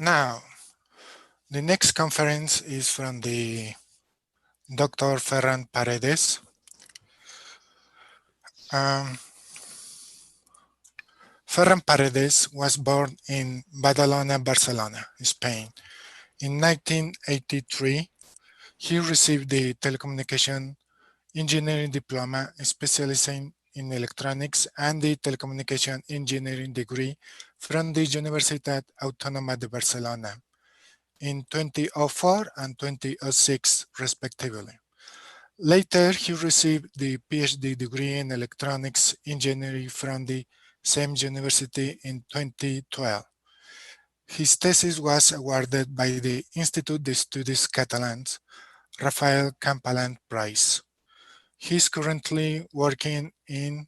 Now, the next conference is from the Dr. Ferran Paredes. Ferran Paredes was born in Badalona, Barcelona, Spain. In 1983, he received the telecommunication engineering diploma specializing in electronics and the telecommunication engineering degree from the Universitat Autònoma de Barcelona in 2004 and 2006, respectively. Later, he received the PhD degree in electronics engineering from the same university in 2012. His thesis was awarded by the Institut d'Estudis Catalans Rafael Campalant Prize. He's currently working in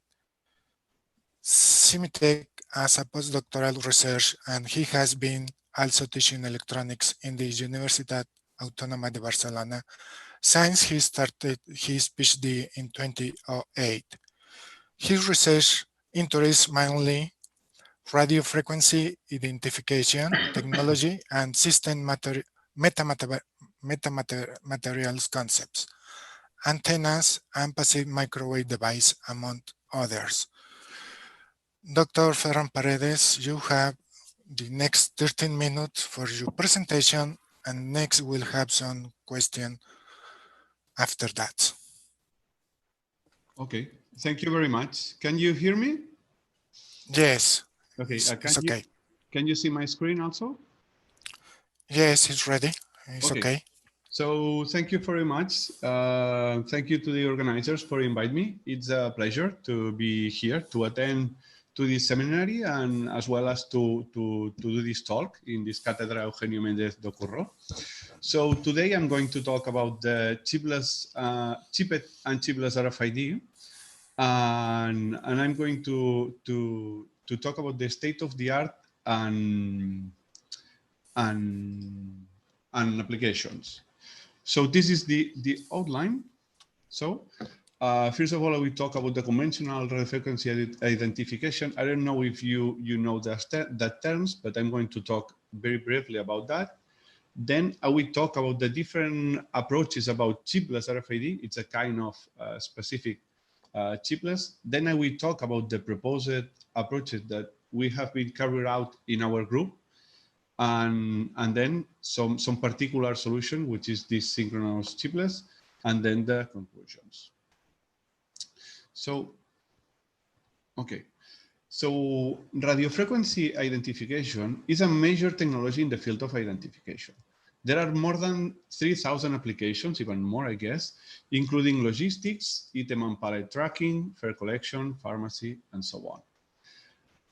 Cimitec as a postdoctoral research, and he has been also teaching electronics in the Universitat Autònoma de Barcelona since he started his PhD in 2008. His research interests mainly radio frequency identification technology and system metamaterials concepts, antennas, and passive microwave device, among others. Dr. Ferran Paredes, you have the next 13 minutes for your presentation, and next we'll have some questions after that. Okay, thank you very much. Can you hear me? Yes. Okay, it's okay. Can you see my screen also? Yes, it's ready. It's okay. So thank you very much. Thank you to the organizers for inviting me. It's a pleasure to be here to attend to this seminary and as well as to do this talk in this Cátedra Eugenio Méndez do Curro. So today I'm going to talk about the chipless, chipped and chipless RFID, and I'm going to talk about the state of the art and applications. So this is the outline. So first of all, I will talk about the conventional radio frequency identification. I don't know if you know that terms, but I'm going to talk very briefly about that. Then I will talk about the different approaches about chipless RFID. It's a kind of specific chipless. Then I will talk about the proposed approaches that we have been carried out in our group. And then some particular solution, which is this synchronous chipless, and then the conclusions. So, okay. So radio frequency identification is a major technology in the field of identification. There are more than 3,000 applications, even more, I guess, including logistics, item and pallet tracking, fare collection, pharmacy, and so on.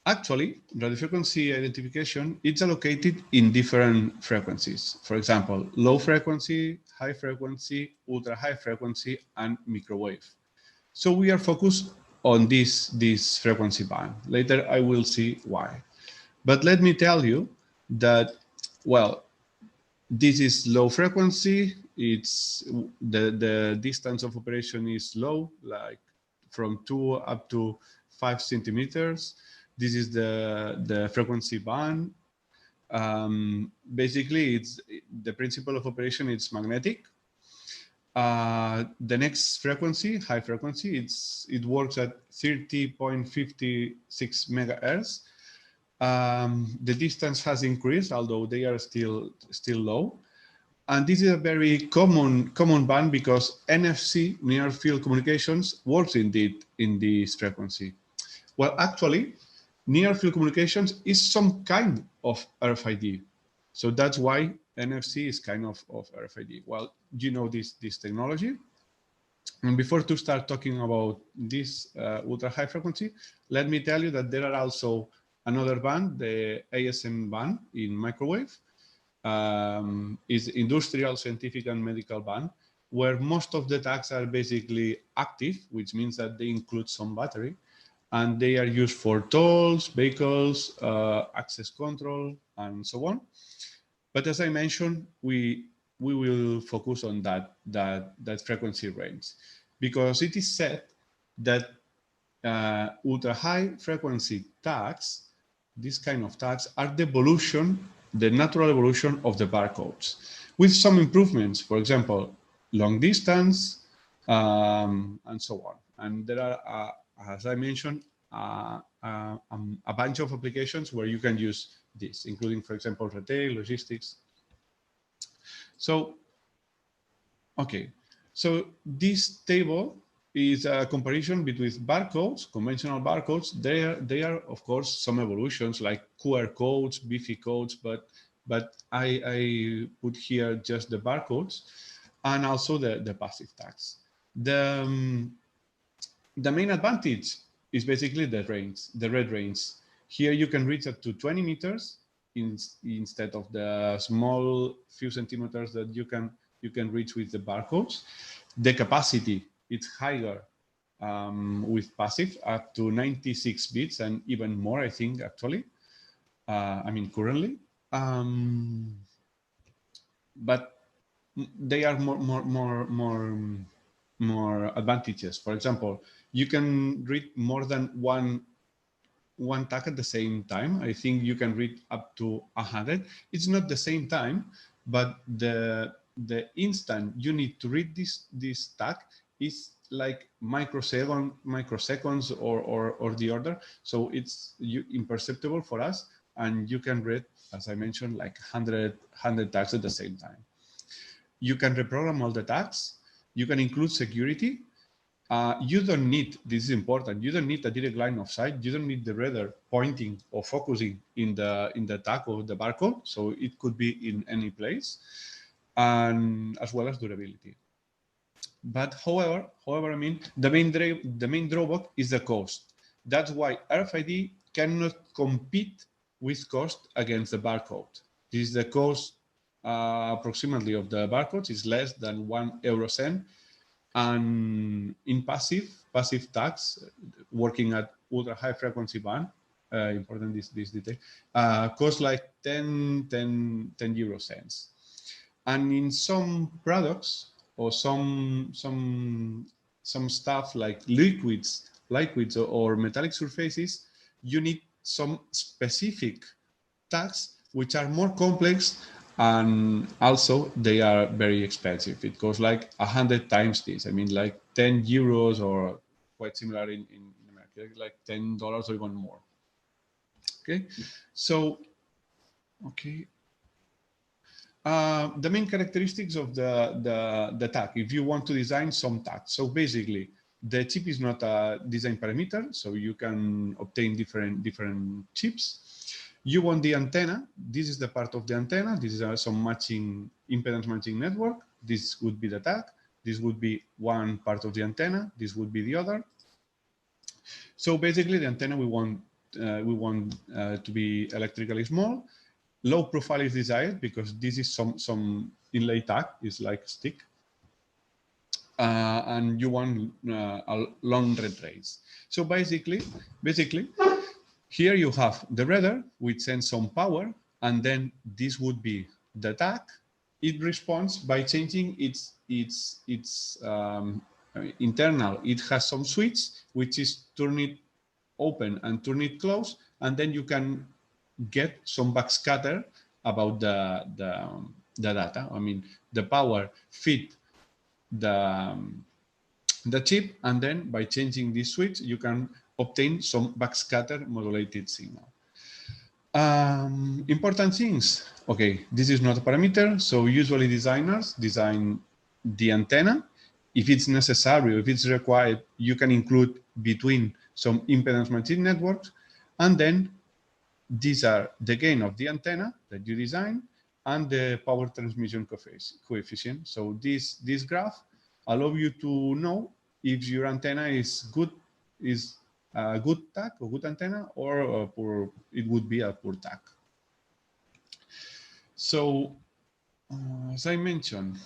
Actually, radio frequency identification is allocated in different frequencies. For example, low frequency, high frequency, ultra high frequency, and microwave. So we are focused on this frequency band. Later, I will see why. But let me tell you that, well, this is low frequency. It's the distance of operation is low, like from 2 up to 5 centimeters. This is the frequency band. Basically, it's the principle of operation. It's magnetic. The next frequency, high frequency, it works at 30.56 megahertz. The distance has increased, although they are still low. And this is a very common band because NFC, near field communications, works indeed in this frequency. Well, actually, near field communications is some kind of RFID. So that's why NFC is kind of RFID. Well, you know this technology. And before to start talking about this ultra high frequency, let me tell you that there are also another band, the ASM band in microwave, is industrial, scientific, and medical band, where most of the tags are basically active, which means that they include some battery, and they are used for tolls, vehicles, access control, and so on. But as I mentioned, we will focus on that frequency range, because it is said that ultra high frequency tags, this kind of tags, are the evolution the natural evolution of the barcodes with some improvements, for example, long distance, and so on. And there are, as I mentioned, a bunch of applications where you can use this, including, for example, retail, logistics. So, okay, so this table is a comparison between barcodes, conventional barcodes. They are of course some evolutions like QR codes, BIFI codes, but I put here just the barcodes and also the passive tags. The main advantage is basically the red range. Here you can reach up to 20 meters instead of the small few centimeters that you can reach with the barcodes. The capacity is higher with passive, up to 96 bits and even more, I think, actually. I mean, currently. But they are more advantages. For example, you can read more than one tag at the same time. I think you can read up to 100. It's not the same time, but the instant you need to read this tag is like microseconds or the order. So it's imperceptible for us, and you can read, as I mentioned, like 100 tags at the same time. You can reprogram all the tags. You can include security. You don't need, this is important, you don't need a direct line of sight. You don't need the reader pointing or focusing in the tag or the barcode. So it could be in any place, and as well as durability. But however, I mean, the main drawback is the cost. That's why RFID cannot compete with cost against the barcode. This is the cost approximately of the barcodes is less than €1 and in passive tags working at ultra high frequency band, important this detail, cost like 10 euro cents. And in some products or some stuff like liquids or metallic surfaces, you need some specific tags which are more complex, and also they are very expensive. It goes like 100 times this. I mean, like 10 euros or quite similar in America, like $10 or even more. Okay, so okay. The main characteristics of the tag, if you want to design some tags. So basically, the chip is not a design parameter, so you can obtain different chips. You want the antenna. This is the part of the antenna. This is some impedance matching network. This would be the tag. This would be one part of the antenna. This would be the other. So basically, the antenna we want to be electrically small. Low profile is desired because this is some inlay tag, is like stick. And you want a long red race. So basically, here you have the reader, which sends some power, and then this would be the tag. It responds by changing its internal. It has some switch, which is turn it open and turn it close, and then you can get some backscatter about the data. I mean, the power feed the chip, and then by changing this switch, you can obtain some backscatter modulated signal. Important things. Okay, this is not a parameter, so usually designers design the antenna. If it's necessary, if it's required, you can include between some impedance matching networks, and then these are the gain of the antenna that you design and the power transmission coefficient. So this graph allows you to know if your antenna is a good tag or good antenna, or it would be a poor tag. So as I mentioned,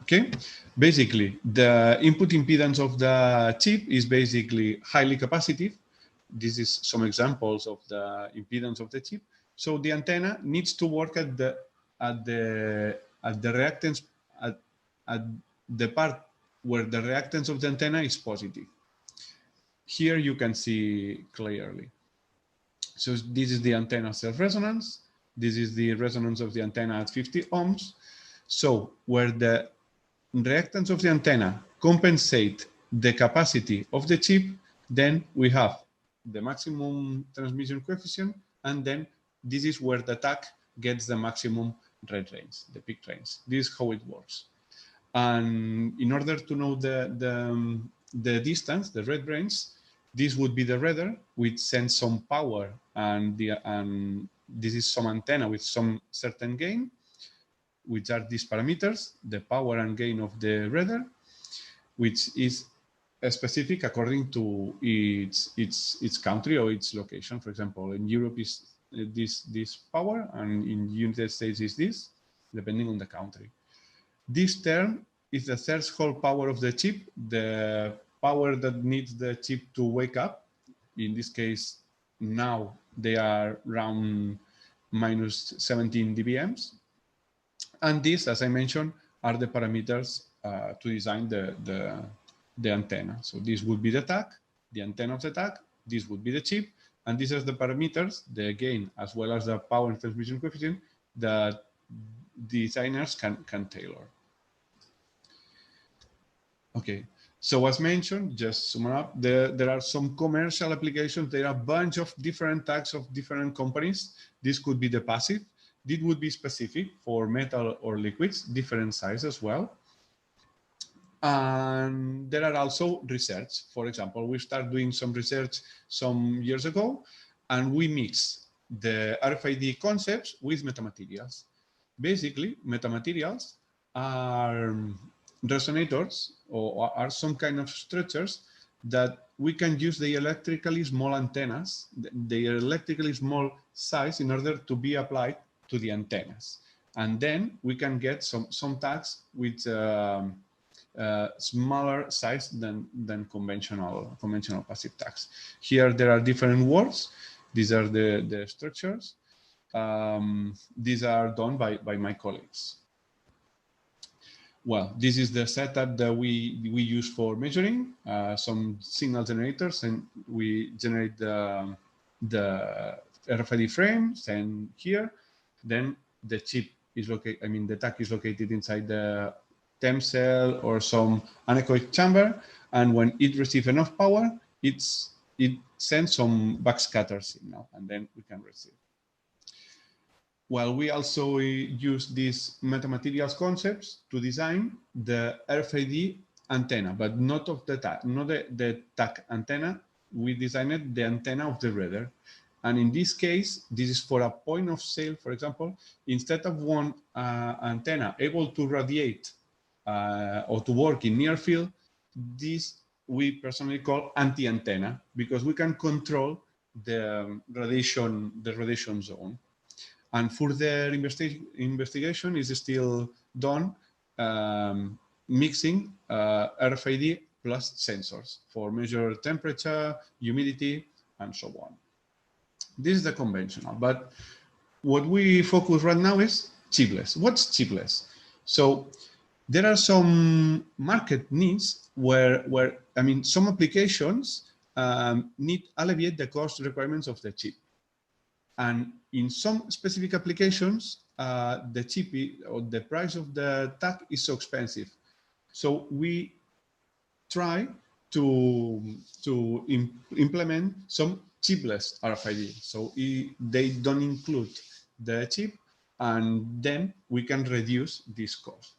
okay, basically the input impedance of the chip is basically highly capacitive. This is some examples of the impedance of the chip. So the antenna needs to work at the reactance at the part where the reactance of the antenna is positive. Here you can see clearly. So this is the antenna self-resonance. This is the resonance of the antenna at 50 ohms. So where the reactance of the antenna compensate the capacity of the chip, then we have the maximum transmission coefficient, and then this is where the tag gets the maximum red range, the peak range. This is how it works. And in order to know the distance, the red range, this would be the radar, which sends some power, and this is some antenna with some certain gain, which are these parameters, the power and gain of the radar, which is specific according to its country or its location. For example, in Europe is this power, and in the United States is this, depending on the country. This term is the threshold power of the chip, the power that needs the chip to wake up. In this case, now they are around minus 17 dBms. And these, as I mentioned, are the parameters to design the antenna. So this would be the tag, the antenna of the tag, this would be the chip, and these are the parameters, the gain, as well as the power and transmission coefficient that designers can tailor. Okay, so as mentioned, just sum up, there are some commercial applications. There are a bunch of different tags of different companies. This could be the passive. This would be specific for metal or liquids, different size as well. And there are also research. For example, we started doing some research some years ago, and we mix the RFID concepts with metamaterials. Basically, metamaterials are resonators, or are some kind of structures that we can use the electrically small antennas, the electrically small size, in order to be applied to the antennas. And then we can get some tags with smaller size than conventional passive tags. Here there are different words. These are the structures. These are done by my colleagues. Well, this is the setup that we use for measuring some signal generators, and we generate the RFID frame, and here, then the chip is located, the tag is located inside the TEM cell or some anechoic chamber, and when it receives enough power, it sends some backscatter signal, and then we can receive. Well, we also use these metamaterials concepts to design the RFID antenna, but not of the tag, not the tag antenna. We designed the antenna of the radar. And in this case, this is for a point of sale, for example. Instead of one antenna able to radiate or to work in near field, this we personally call anti-antenna, because we can control the radiation zone. And further investigation is still done mixing RFID plus sensors for measure temperature, humidity, and so on. This is the conventional, but what we focus right now is chipless. What's chipless? So there are some market needs where some applications need alleviate the cost requirements of the chip. And in some specific applications, the chip or the price of the tag is so expensive. So we try to implement some chipless RFID. So they don't include the chip, and then we can reduce this cost.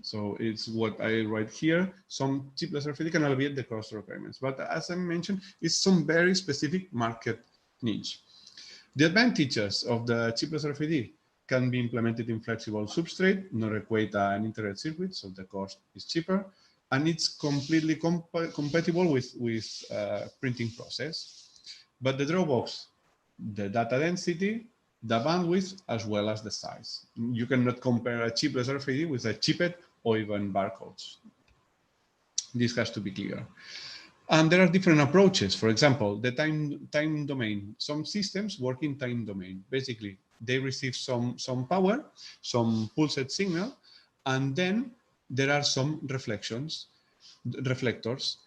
So it's what I write here. Some chipless RFID can alleviate the cost requirements. But as I mentioned, it's some very specific market niche. The advantages of the chipless RFID can be implemented in flexible substrate, not require an integrated circuit, so the cost is cheaper, and it's completely compatible with printing process. But the drawbacks, the data density, the bandwidth, as well as the size. You cannot compare a chipless RFID with a chiplet or even barcodes. This has to be clear. And there are different approaches. For example, the time domain. Some systems work in time domain. Basically, they receive some power, some pulsed signal, and then there are some reflectors. The reflectors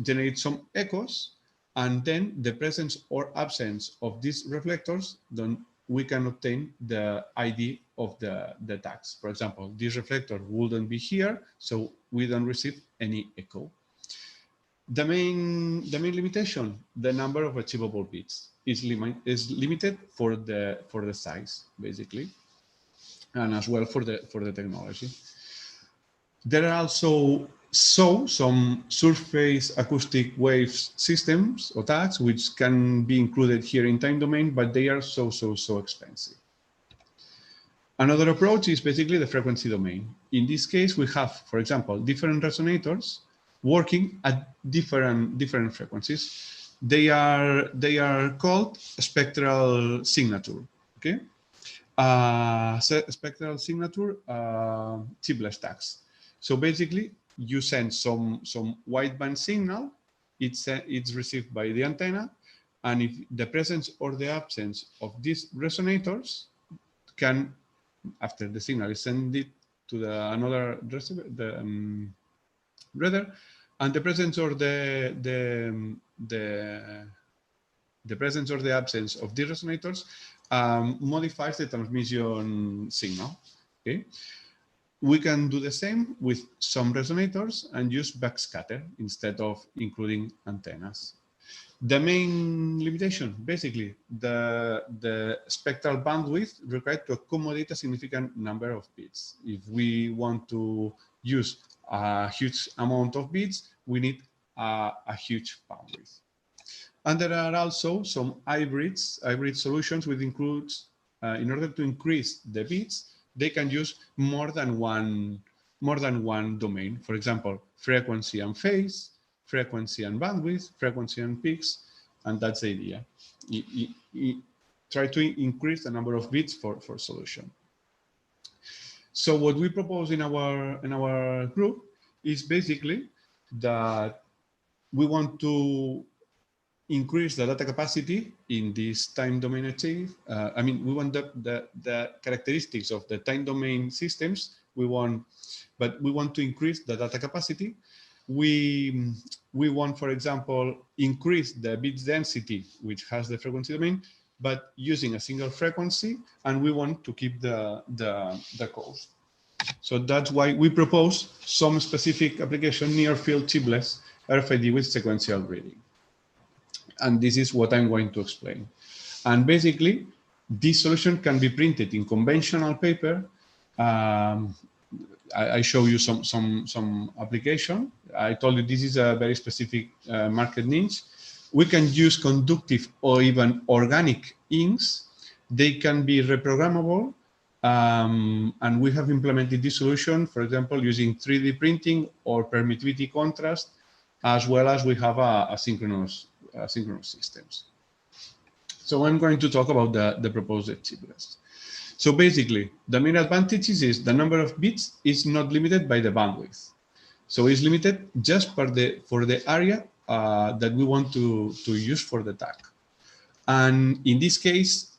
generate some echoes, and then the presence or absence of these reflectors we can obtain the ID of the tags. For example, this reflector wouldn't be here, so we don't receive any echo. The main limitation, the number of achievable bits is limited for the size, basically, and as well for the technology. There are also some surface acoustic waves systems or tags which can be included here in time domain, but they are so expensive. Another approach is basically the frequency domain. In this case, we have, for example, different resonators working at different frequencies. They are called spectral signature. Okay, spectral signature chipless tags. So basically, you send some wideband signal. It's received by the antenna, and if the presence or the absence of these resonators can, after the signal is sent it to another receiver, the reader, and the presence or the presence or the absence of these resonators modifies the transmission signal. Okay, we can do the same with some resonators and use backscatter instead of including antennas. The main limitation, basically, the spectral bandwidth required to accommodate a significant number of bits. If we want to use a huge amount of bits, we need a huge bandwidth. And there are also some hybrid solutions which includes, in order to increase the bits, they can use more than one domain. For example, frequency and phase, frequency and bandwidth, frequency and peaks, and that's the idea. Try to increase the number of bits for solution. So what we propose in our group is basically that we want to increase the data capacity in this time domain achieve. I mean, we want the characteristics of the time domain systems. But we want to increase the data capacity. We want, for example, increase the bits density, which has the frequency domain, but using a single frequency, and we want to keep the cost. So that's why we propose some specific application near field chipless RFID with sequential reading. And this is what I'm going to explain. And basically, this solution can be printed in conventional paper. I show you some application. I told you this is a very specific market niche. We can use conductive or even organic inks. They can be reprogrammable. And we have implemented this solution, for example, using 3D printing or permittivity contrast, as well as we have asynchronous systems. So I'm going to talk about the proposed chipless. So basically, the main advantages is the number of bits is not limited by the bandwidth. So it's limited just for the area that we want to use for the tag. And in this case,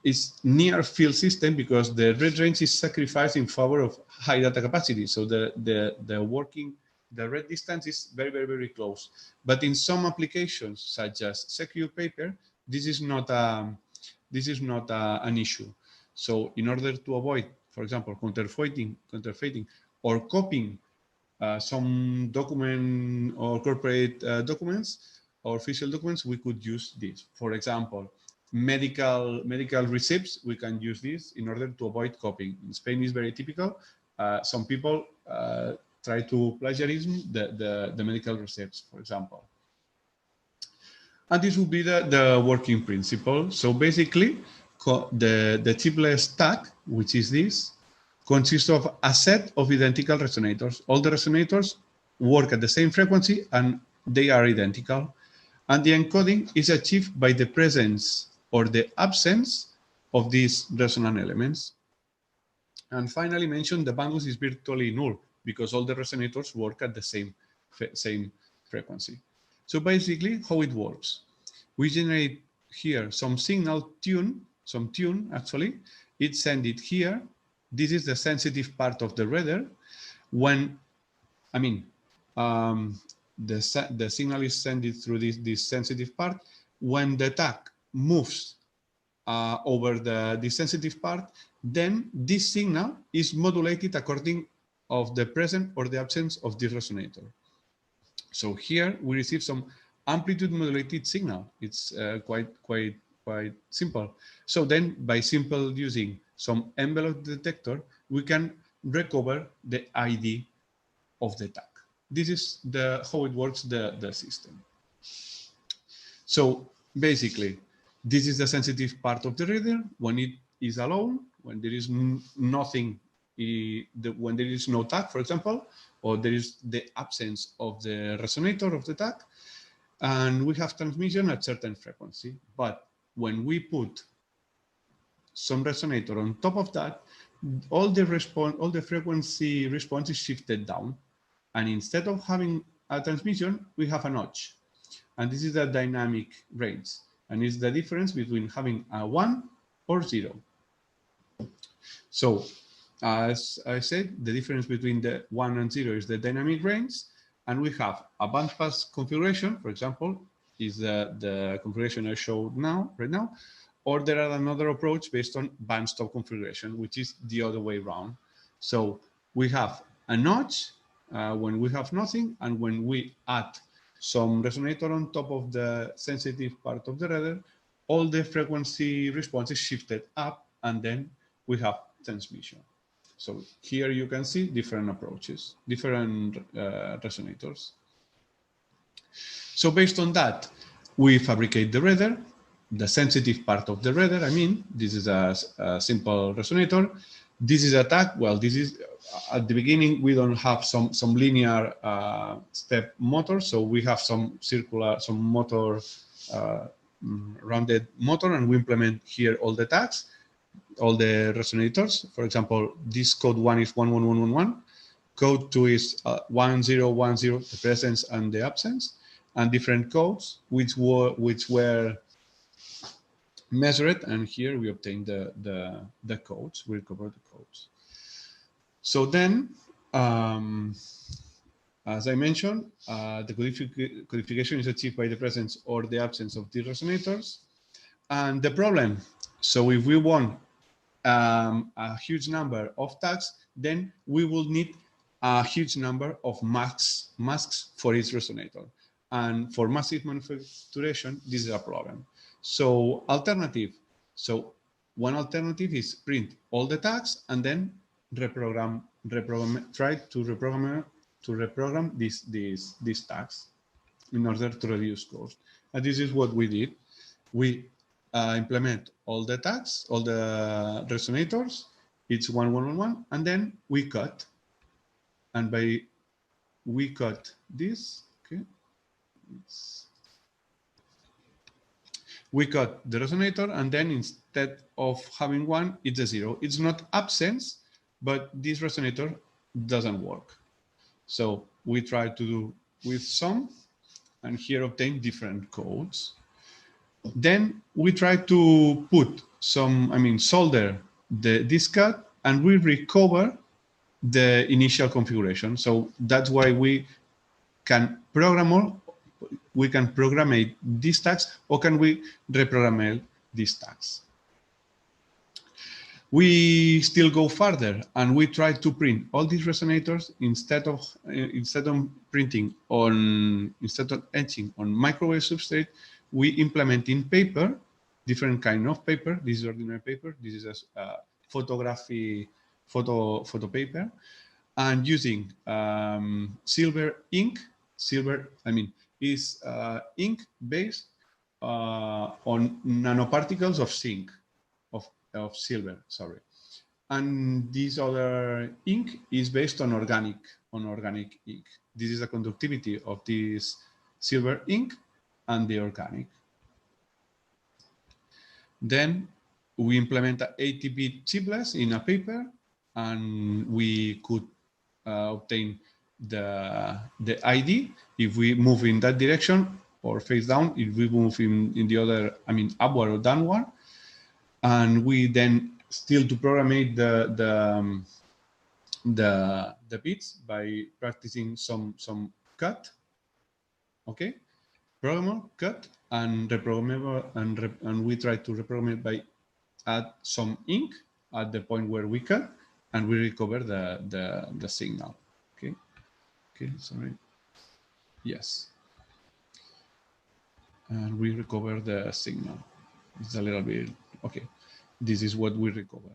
it's near field system because the read range is sacrificed in favor of high data capacity. So the read distance is very close. But in some applications, such as secure paper, this is not an issue. So in order to avoid, for example, counterfeiting or copying some document or corporate documents or official documents, we could use this. For example, medical receipts, we can use this in order to avoid copying. In Spain, is very typical. Some people try to plagiarism the medical receipts, for example. And this would be the working principle. So basically, the chipless tag, which is this, consists of a set of identical resonators. All the resonators work at the same frequency and they are identical. And the encoding is achieved by the presence or the absence of these resonant elements. And finally, mention the bandwidth is virtually null because all the resonators work at the same frequency. So basically, how it works, we generate here some signal tune, actually. It sends it here. This is the sensitive part of the reader. When, the signal is sent through this sensitive part. When the tag moves over the sensitive part, then this signal is modulated according of the presence or the absence of this resonator. So here we receive some amplitude modulated signal. It's quite simple. So then by simple using some envelope detector, we can recover the ID of the tag. This is how it works, the system. So basically, this is the sensitive part of the reader when it is alone, when there is nothing, when there is no tag, for example, or there is the absence of the resonator of the tag, and we have transmission at certain frequency. But when we put some resonator on top of that, all the frequency response is shifted down, and instead of having a transmission, we have a notch. And this is the dynamic range. And it's the difference between having a 1 or 0. So as I said, the difference between the 1 and 0 is the dynamic range. And we have a bandpass configuration, for example, is the configuration I showed right now. Or there are another approach based on bandstop configuration, which is the other way around. So we have a notch when we have nothing, and when we add some resonator on top of the sensitive part of the radar, all the frequency response is shifted up, and then we have transmission. So here you can see different approaches, different resonators. So based on that, we fabricate the radar, the sensitive part of the radar. I mean, this is a simple resonator. This is a tag. Well, this is at the beginning, we don't have some linear step motor. So we have some motor, rounded motor, and we implement here all the tags, all the resonators. For example, this code 1 is 11111. Code 2 is 1010, the presence and the absence, and different codes which were measured, and here we obtain the codes. We recover the codes. So then, as I mentioned, the codification is achieved by the presence or the absence of the resonators. And the problem, so if we want a huge number of tags, then we will need a huge number of masks for each resonator. And for massive manufacturation, this is a problem. So one alternative is print all the tags and then try to reprogram these tags in order to reduce cost. And this is what we did. We implement all the tags, all the resonators, it's 1111, and then we cut. And we cut this, okay. We cut the resonator, and then instead of having 1, it's a 0. It's not absence, but this resonator doesn't work. So we try to do with some, and here obtain different codes. Then we try to put solder this cut, and we recover the initial configuration. So that's why we can program these tags, or can we reprogram these tags? We still go further, and we try to print all these resonators instead of etching on microwave substrate. We implement in paper, different kind of paper. This is ordinary paper. This is a photo paper, and using silver ink. Is ink based on nanoparticles of zinc, of silver, sorry. And this other ink is based on organic ink. This is the conductivity of this silver ink and the organic. Then we implement an 80-bit chipless in a paper, and we could obtain the ID if we move in that direction, or face down if we move in the other, upward or downward. And we then still to program the bits by practicing some cut, okay? programmable, cut, and reprogrammable, and we try to reprogram it by add some ink at the point where we cut, and we recover the signal. Okay. Okay. Sorry. Yes. And we recover the signal. It's a little bit okay. This is what we recover.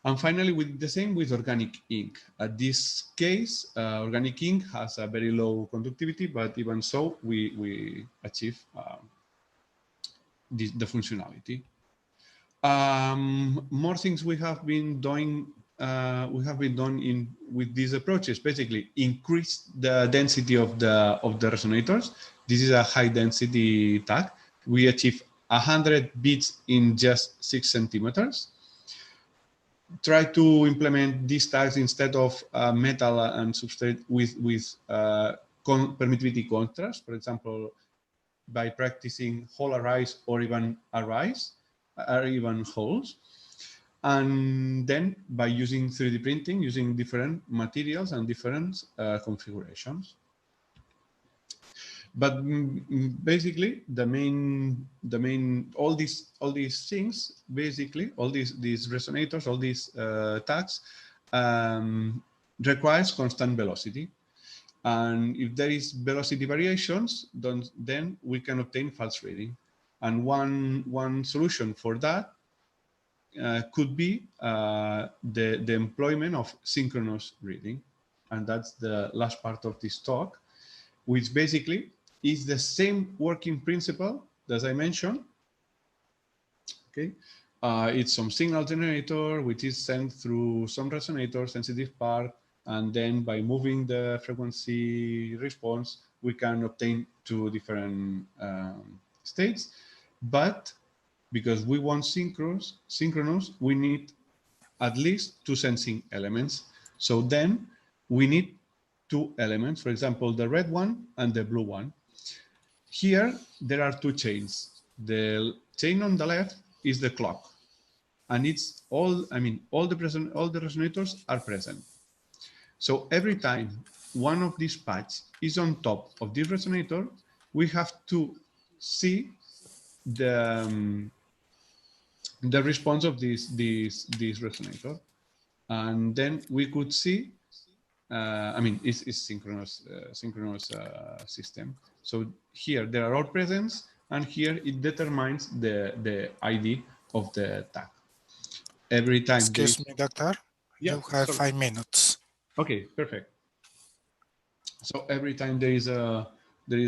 And finally, we did the same with organic ink. At this case, organic ink has a very low conductivity, but even so, we achieve the functionality. More things we have been doing. With these approaches. Basically, increase the density of the resonators. This is a high density tag. We achieve 100 bits in just 6 centimeters. Try to implement these tags instead of metal and substrate with permittivity contrast. For example, by practicing whole arrays or even arrays or even holes. And then by using 3D printing, using different materials and different configurations. But basically, all these things, basically, all these resonators, all these tags, requires constant velocity. And if there is velocity variations, then we can obtain false reading. And one solution for that could be the employment of synchronous reading. And that's the last part of this talk, which basically is the same working principle as I mentioned. Okay, it's some signal generator which is sent through some resonator sensitive part, and then by moving the frequency response, we can obtain 2 different states. But because we want synchronous, we need at least 2 sensing elements. So then we need 2 elements, for example, the red one and the blue one. Here, there are 2 chains. The chain on the left is the clock, and it's all the resonators are present. So every time one of these patches is on top of this resonator, we have to see the response of this resonator, and then we could see. It's synchronous system. So here there are all presents, and here it determines the ID of the tag. Every time. Excuse me, doctor. Yeah, you have 5 minutes. Okay, perfect. So every time there is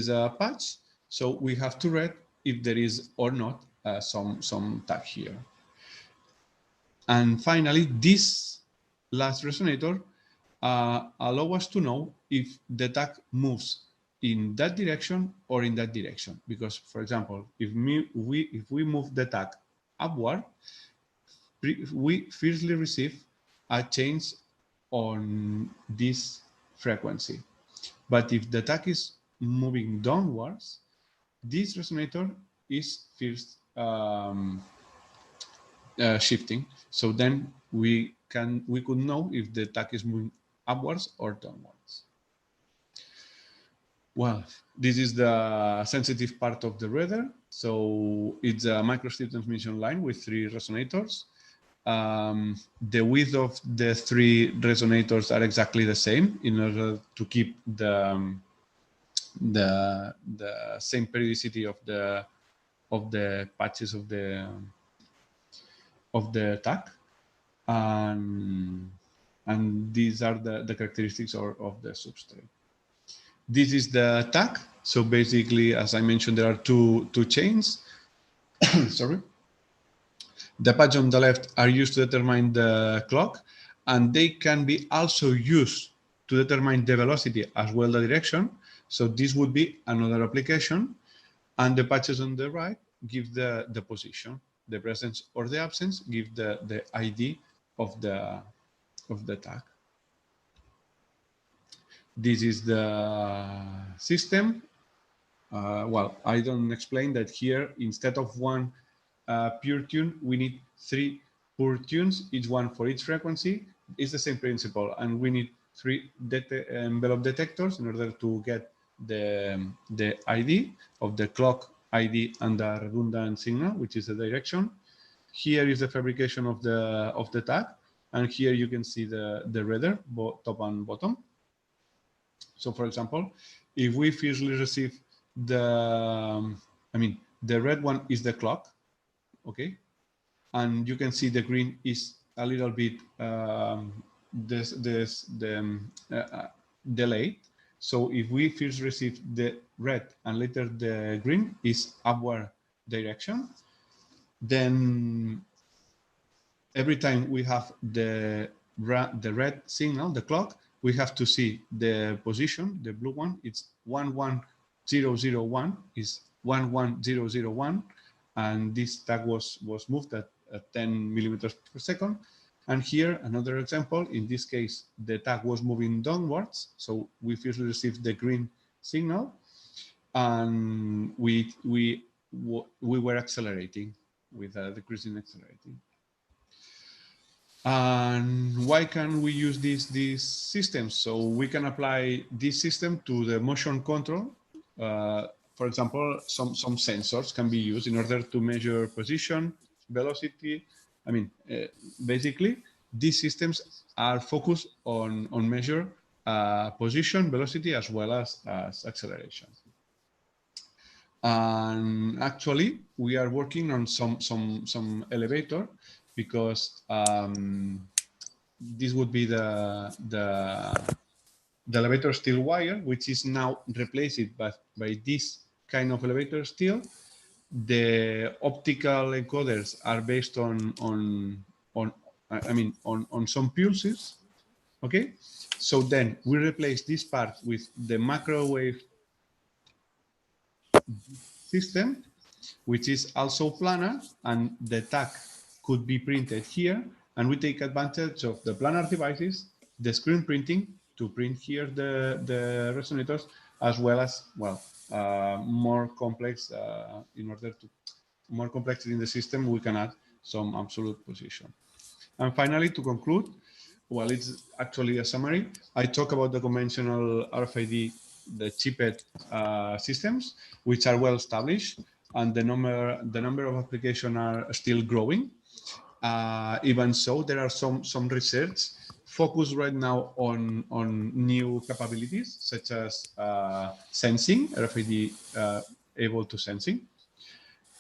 a patch, so we have to read if there is or not some tag here. And finally, this last resonator allow us to know if the tag moves in that direction or in that direction. Because, for example, if we move the tag upward, we firstly receive a change on this frequency. But if the tag is moving downwards, this resonator is first shifting. So then we could know if the tag is moving upwards or downwards. Well, this is the sensitive part of the reader. So it's a microstrip transmission line with 3 resonators. The width of the 3 resonators are exactly the same in order to keep the same periodicity of the patches of the tag, and these are the characteristics of the substrate. This is the tag. So basically, as I mentioned, there are two chains. Sorry. The patch on the left are used to determine the clock, and they can be also used to determine the velocity as well the direction. So this would be another application. And the patches on the right give the position. The presence or the absence give the ID of the tag. This is the system. Well, I don't explain that here. Instead of one pure tune, we need 3 pure tunes, each one for each frequency. It's the same principle, and we need 3 envelope detectors in order to get the ID of the clock ID and the redundant signal, which is the direction. Here is the fabrication of the tag, and here you can see the reader, top and bottom. So, for example, if we firstly receive the red one is the clock, okay, and you can see the green is a little bit delayed. So if we first receive the red and later the green is upward direction, then every time we have the red signal, the clock, we have to see the position, the blue one, it's 11001, is 11001, and this tag was moved at 10 millimeters per second. And here, another example, in this case, the tag was moving downwards. So we first received the green signal, and we were accelerating with decreasing accelerating. And why can we use these systems? So we can apply this system to the motion control. For example, some sensors can be used in order to measure position, velocity. Basically, these systems are focused on measure position, velocity, as well as acceleration. And actually, we are working on some elevator, because this would be the elevator steel wire, which is now replaced by this kind of elevator steel. The optical encoders are based on some pulses. Okay, so then we replace this part with the microwave system, which is also planar, and the tag could be printed here, and we take advantage of the planar devices, the screen printing, to print here the resonators, as well as, more complex, in order to more complexity in the system, we can add some absolute position. And finally, to conclude, well, it's actually a summary. I talk about the conventional RFID, the chipped systems, which are well established, and the number of applications are still growing. Even so, there are some research focused right now on new capabilities, such as sensing, RFID able to sensing.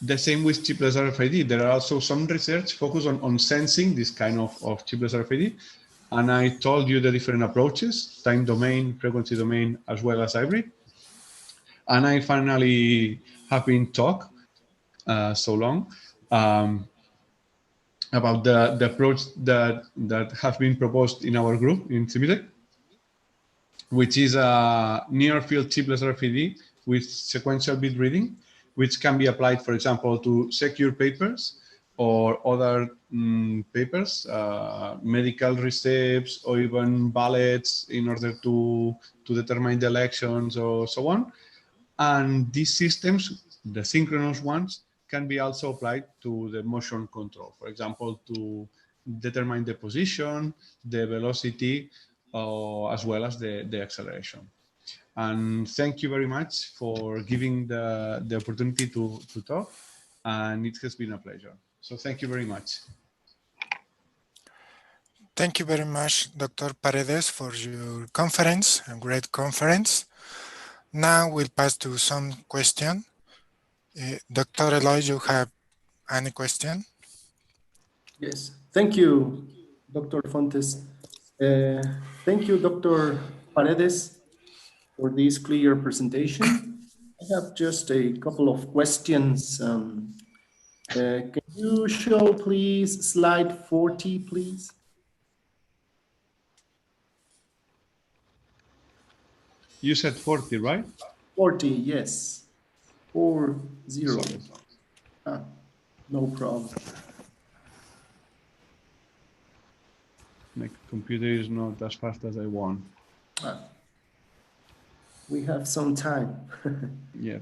The same with chipless RFID. There are also some research focused on sensing this kind of chipless RFID. And I told you the different approaches: time domain, frequency domain, as well as hybrid. And I finally have been talk so long about the approach that has been proposed in our group in CIMITEC, which is a near field chipless RFID with sequential bit reading, which can be applied, for example, to secure papers or other papers, medical receipts, or even ballots, in order to determine the elections or so on. And these systems, the synchronous ones, can be also applied to the motion control, for example, to determine the position, the velocity, as well as the acceleration. And thank you very much for giving the opportunity to talk, and it has been a pleasure. So thank you very much. Thank you very much, Dr. Paredes, for your conference, a great conference. Now we'll pass to some question. Dr. Eloy, you have any question? Yes, thank you, Dr. Fontes. Thank you, Dr. Paredes, for this clear presentation. I have just a couple of questions. Can you show, please, slide 40, please? You said 40, right? 40, yes. 40. Sorry. No problem. My computer is not as fast as I want. We have some time. Yeah.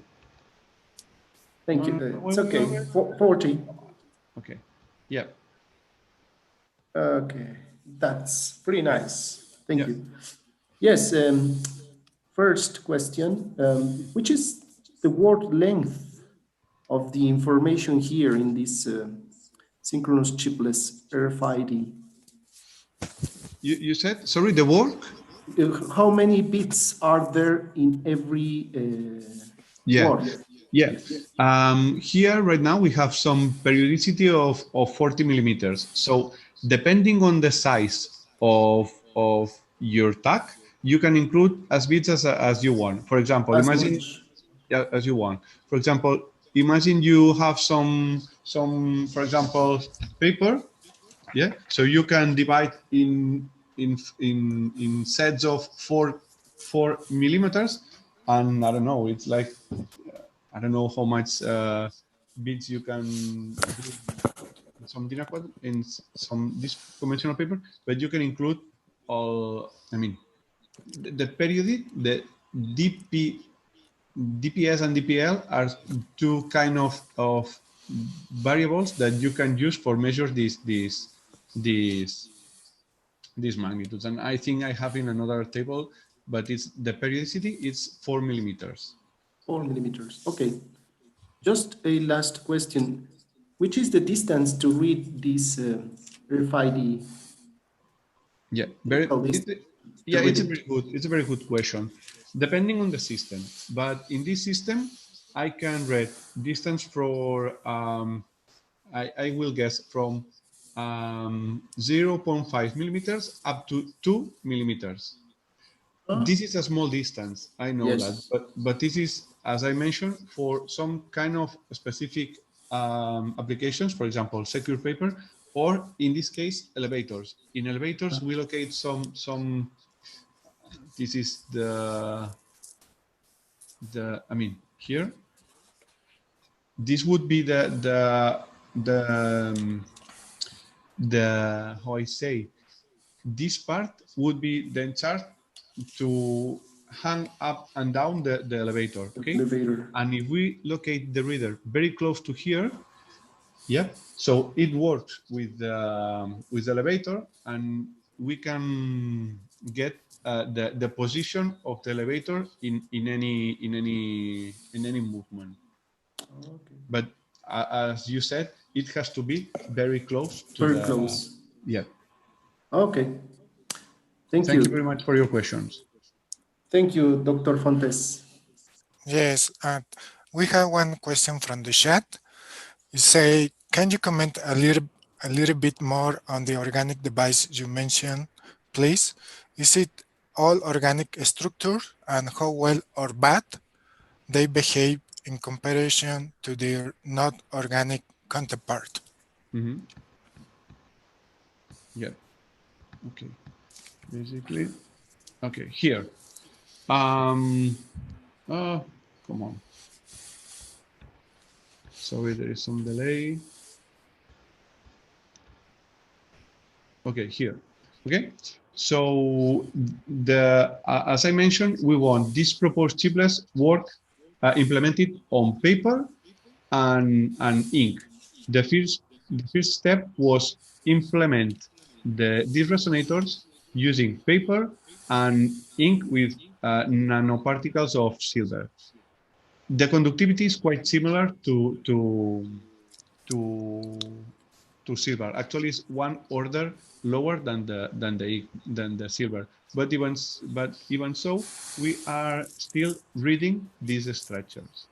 Thank you. It's okay. 40. Okay. Yeah. Okay. That's pretty nice. Thank you. Yes. first question, which is the word length of the information here in this synchronous chipless RFID? You said, sorry, the work? How many bits are there in every word? Yeah. Here right now we have some periodicity of 40 millimeters. So depending on the size of your tag, you can include as bits as you want. For example, As imagine much. as you want. For example, imagine you have some for example paper. Yeah. So you can divide in sets of four millimeters, and I don't know. It's like I don't know how much bits you can do in some in some this conventional paper, but you can include all. I mean, the periodic, the DPS and DPL are two kind of variables that you can use for measure these magnitudes. And I think I have in another table, but it's the periodicity. It's 4 millimeters. 4 millimeters. Okay. Just a last question. Which is the distance to read this RFID? Yeah, it's a very good question. Depending on the system, but in this system, I can read distance for I will guess from 0.5 millimeters up to 2 millimeters. This is a small distance, I know Yes. that, but this is, as I mentioned, for some kind of specific applications, for example, secure paper, or in this case, elevators. In elevators, we locate some. This is I mean, here. This would be the how I say. This part would be then charged to hang up and down the elevator, okay? Elevator. And if we locate the reader very close to here, yeah, so it works with the elevator, and we can get the position of the elevator in any movement. Okay. But as you said, it has to be very close to very close. Yeah. Okay. Thank you you very much for your questions. Thank you, Dr. Fontes. Yes, and we have one question from the chat. You say, can you comment a little bit more on the organic device you mentioned, please? Is it all organic structure, and how well or bad they behave in comparison to their not organic counterpart? Mm-hmm. Yeah. Okay. Basically, okay. Here. Come on. Sorry, there is some delay. Okay, here. Okay. So as I mentioned, we want this proposed chipless work implemented on paper and ink. The first step was implement these resonators using paper and ink with nanoparticles of silver. The conductivity is quite similar to silver. Actually, it's one order lower than the silver. But even so, we are still reading these structures.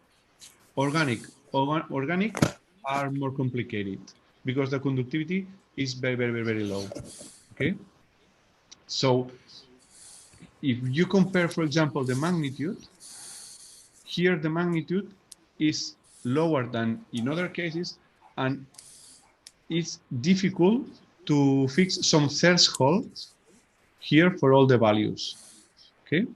Organic are more complicated because the conductivity is very low. Okay. So if you compare, for example, the magnitude, here the magnitude is lower than in other cases, and it's difficult to fix some threshold here for all the values. Okay.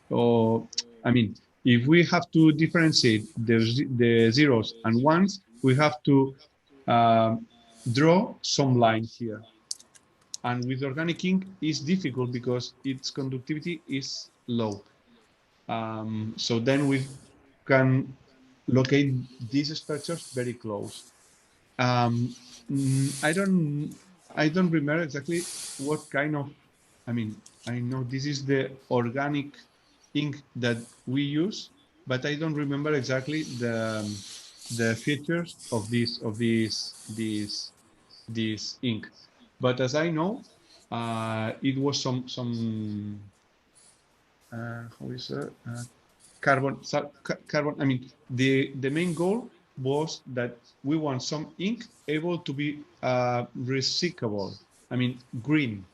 So, I mean, if we have to differentiate the zeros and ones, we have to draw some line here. And with organic ink, it's difficult because its conductivity is low. So then we can locate these structures very close. I don't remember exactly what kind of I mean, I know this is the organic ink that we use, but I don't remember exactly the features of this ink. But as I know, it was some how is it? Carbon. I mean, the main goal was that we want some ink able to be recyclable. I mean, green,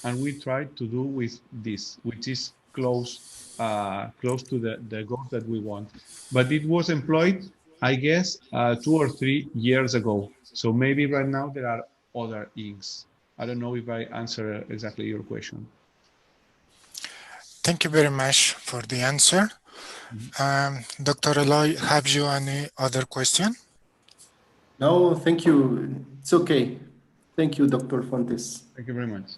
and we tried to do with this, which is close to the goal that we want. But it was employed, I guess, 2 or 3 years ago. So maybe right now there are other inks. I don't know if I answer exactly your question. Thank you very much for the answer. Dr. Eloy, have you any other question? No, thank you. It's okay. Thank you, Dr. Fontes. Thank you very much.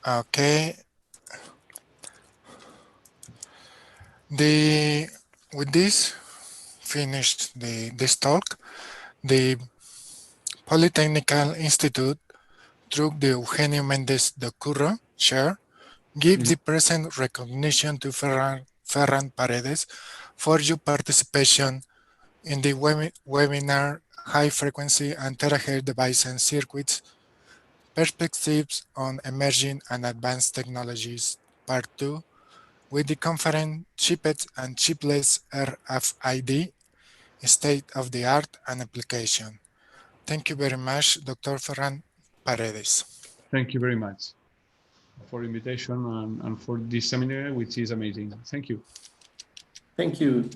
Okay. With this, finished this talk. The Polytechnical Institute, through the Eugenio Méndez de Curro Chair, gives the present recognition to Ferran Paredes for your participation in the webinar High Frequency and Terahertz Devices and Circuits, Perspectives on Emerging and Advanced Technologies, Part 2, with the conference Chipless and Chipless RFID, State of the Art and Application. Thank you very much, Dr. Ferran Paredes. Thank you very much for invitation and for this seminar, which is amazing. Thank you. Thank you.